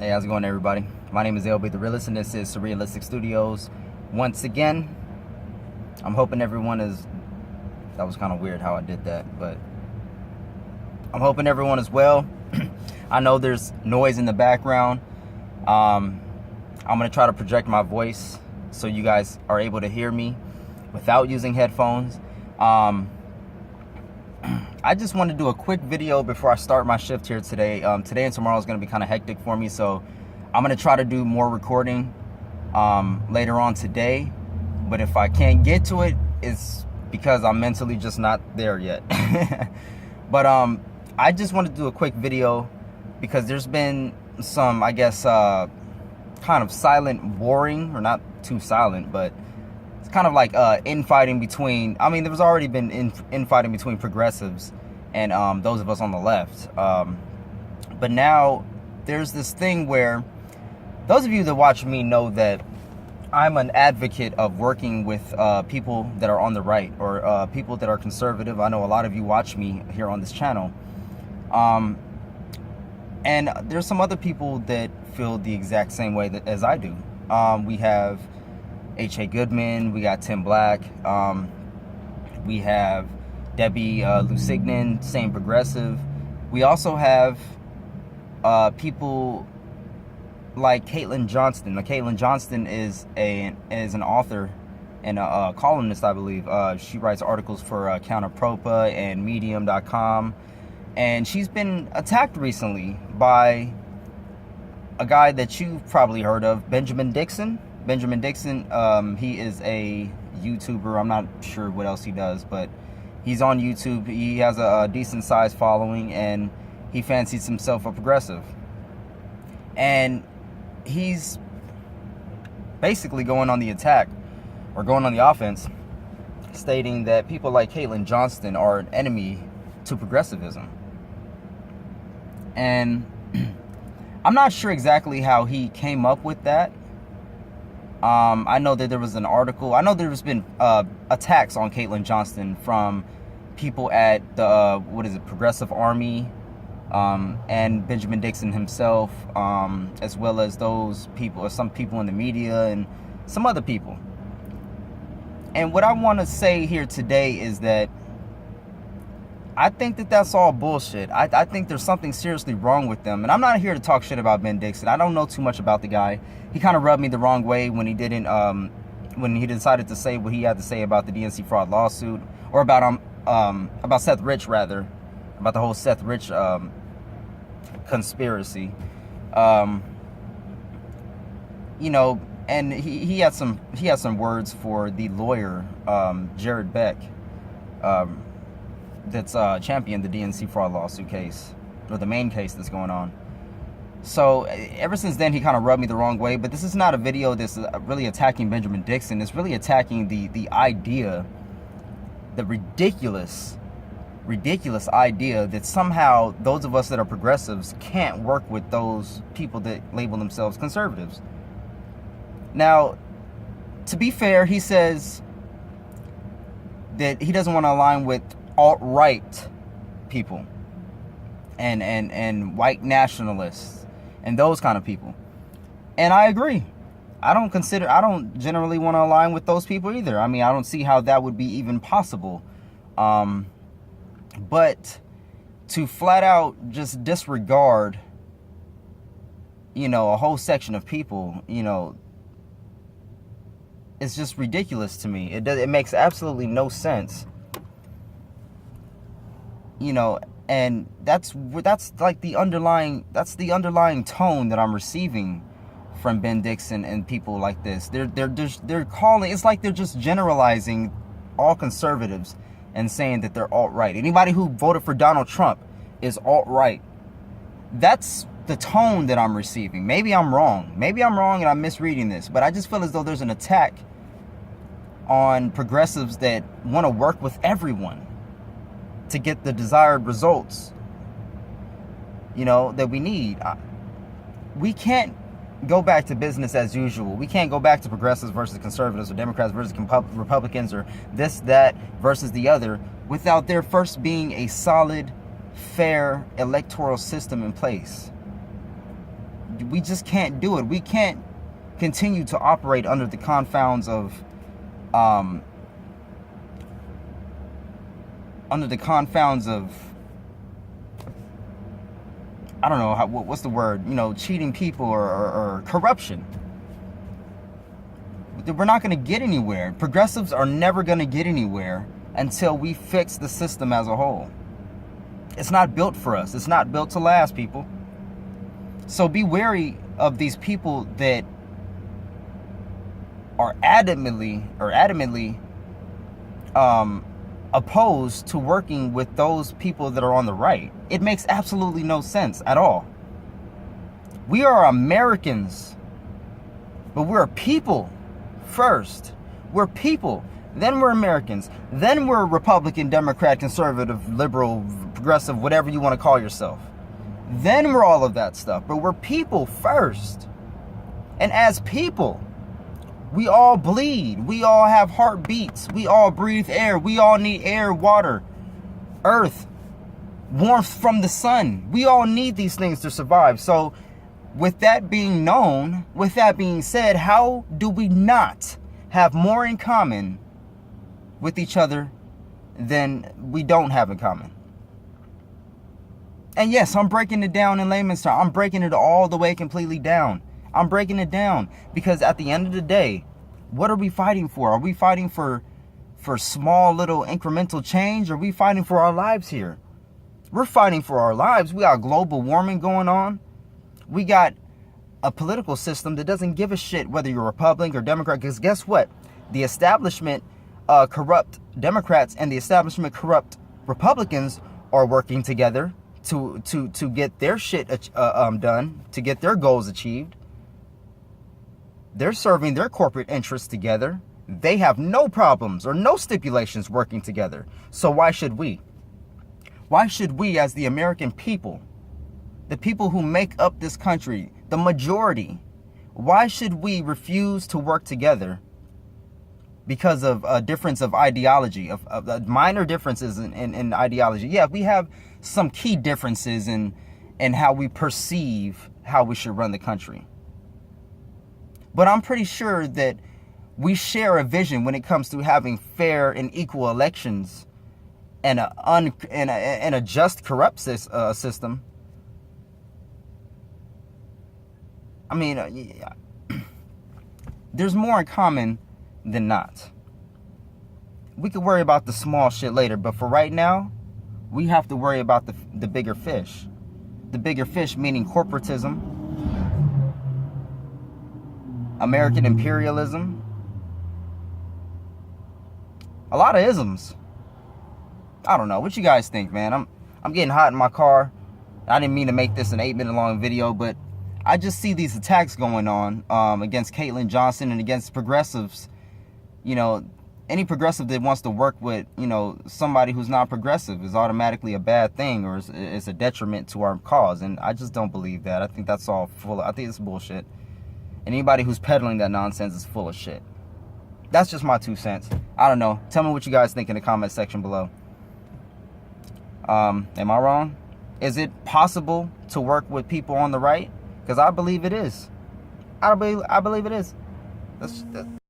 Hey, how's it going, everybody? My name is Lbtharealist, and this is Surrealistic Studios. Once again, I'm hoping everyone is... That was kind of weird how I did that, but... I'm hoping everyone is well. I know there's noise in the background. I'm going to try to project my voice so you guys are able to hear me without using headphones. I just want to do a quick video before I start my shift here today. Today and tomorrow is going to be kind of hectic for me, so I'm going to try to do more recording later on today. But if I can't get to it, it's because I'm mentally just not there yet. But I just want to do a quick video because there's been some, I guess, kind of silent warring, or not too silent, but it's kind of like infighting between, I mean, there's already been infighting between progressives and those of us on the left. But now there's this thing where those of you that watch me know that I'm an advocate of working with people that are on the right, or people that are conservative. I know a lot of you watch me here on this channel. And there's some other people that feel the exact same way as I do. We have H.A. Goodman, we got Tim Black, we have Debbie Lusignan, same progressive. We also have people like Caitlin Johnstone. Now, Caitlin Johnstone is an author and a columnist, I believe. She writes articles for Counterpropa and Medium.com, and she's been attacked recently by a guy that you've probably heard of, Benjamin Dixon. Benjamin Dixon, he is a YouTuber. I'm not sure what else he does, but he's on YouTube. He has a decent sized following, and he fancies himself a progressive. And he's basically going on the attack, or going on the offense, stating that people like Caitlin Johnstone are an enemy to progressivism. And I'm not sure exactly how he came up with that. I know that there was an article. I know there's been attacks on Caitlin Johnstone from people at the Progressive Army, and Benjamin Dixon himself, as well as those people, or some people in the media, and some other people. And what I want to say here today is that I think that that's all bullshit. I think there's something seriously wrong with them. And I'm not here to talk shit about Ben Dixon. I don't know too much about the guy. He kind of rubbed me the wrong way when he didn't, when he decided to say what he had to say about the DNC fraud lawsuit, or about Seth Rich, rather, about the whole Seth Rich conspiracy. You know, and he had some words for the lawyer, Jared Beck, that's championed the DNC fraud lawsuit case, or the main case that's going on. So ever since then, he kind of rubbed me the wrong way. But this is not a video that's really attacking Benjamin Dixon. It's really attacking the idea, the ridiculous idea that somehow those of us that are progressives can't work with those people that label themselves conservatives. Now, to be fair, he says that he doesn't want to align with alt-right people and white nationalists and those kind of people. And I agree. I don't generally want to align with those people either. I mean, I don't see how that would be even possible. But to flat out just disregard, you know, a whole section of people, you know, it's just ridiculous to me. It makes absolutely no sense. You know, and that's like the underlying tone that I'm receiving from Ben Dixon and people like this. They're calling, it's like they're just generalizing all conservatives and saying that they're alt-right. Anybody who voted for Donald Trump is alt-right. That's the tone that I'm receiving. Maybe I'm wrong. Maybe I'm wrong and I'm misreading this, but I just feel as though there's an attack on progressives that want to work with everyone to get the desired results, you know, that we need. We can't go back to business as usual. We can't go back to progressives versus conservatives, or Democrats versus Republicans, or this, that versus the other, without there first being a solid, fair electoral system in place. we just can't do it. We can't continue to operate under the confounds of I don't know what's the word, cheating people or corruption. We're not going to get anywhere. Progressives are never going to get anywhere until we fix the system as a whole. It's not built for us. It's not built to last, people. So be wary of these people that are adamantly opposed to working with those people that are on the right. It makes absolutely no sense at all. We are Americans, but we're people first. We're people, then we're Americans, then we're Republican, Democrat, conservative, liberal, progressive, whatever you want to call yourself. Then we're all of that stuff, but we're people first. And as people, we all bleed. We all have heartbeats. We all breathe air. We all need air, water, earth, warmth from the sun. We all need these things to survive. So with that being known, with that being said, how do we not have more in common with each other than we don't have in common? And yes, I'm breaking it down in layman's terms. I'm breaking it all the way completely down. I'm breaking it down because at the end of the day, what are we fighting for? Are we fighting for small little incremental change? Or are we fighting for our lives here? We're fighting for our lives. We got global warming going on. We got a political system that doesn't give a shit whether you're Republican or Democrat. Because guess what? The establishment corrupt Democrats and the establishment corrupt Republicans are working together to get their shit done, to get their goals achieved. They're serving their corporate interests together. They have no problems or no stipulations working together. So why should we? Why should we, as the American people, the people who make up this country, the majority, why should we refuse to work together because of a difference of ideology, of minor differences in ideology? Yeah, we have some key differences in how we perceive how we should run the country. But I'm pretty sure that we share a vision when it comes to having fair and equal elections and a just corrupt system. I mean, there's more in common than not. We could worry about the small shit later, but for right now, we have to worry about the bigger fish. The bigger fish meaning corporatism, American imperialism, a lot of isms. I don't know. What you guys think, man? I'm getting hot in my car. I didn't mean to make this an 8-minute long video, but I just see these attacks going on against Johnstone and against progressives. Any progressive that wants to work with, somebody who's not progressive is automatically a bad thing or is a detriment to our cause. And I just don't believe that. I think that's all I think it's bullshit. And anybody who's peddling that nonsense is full of shit. That's just my 2 cents. I don't know. Tell me what you guys think in the comment section below. Am I wrong? Is it possible to work with people on the right? Because I believe it is. I believe it is. That's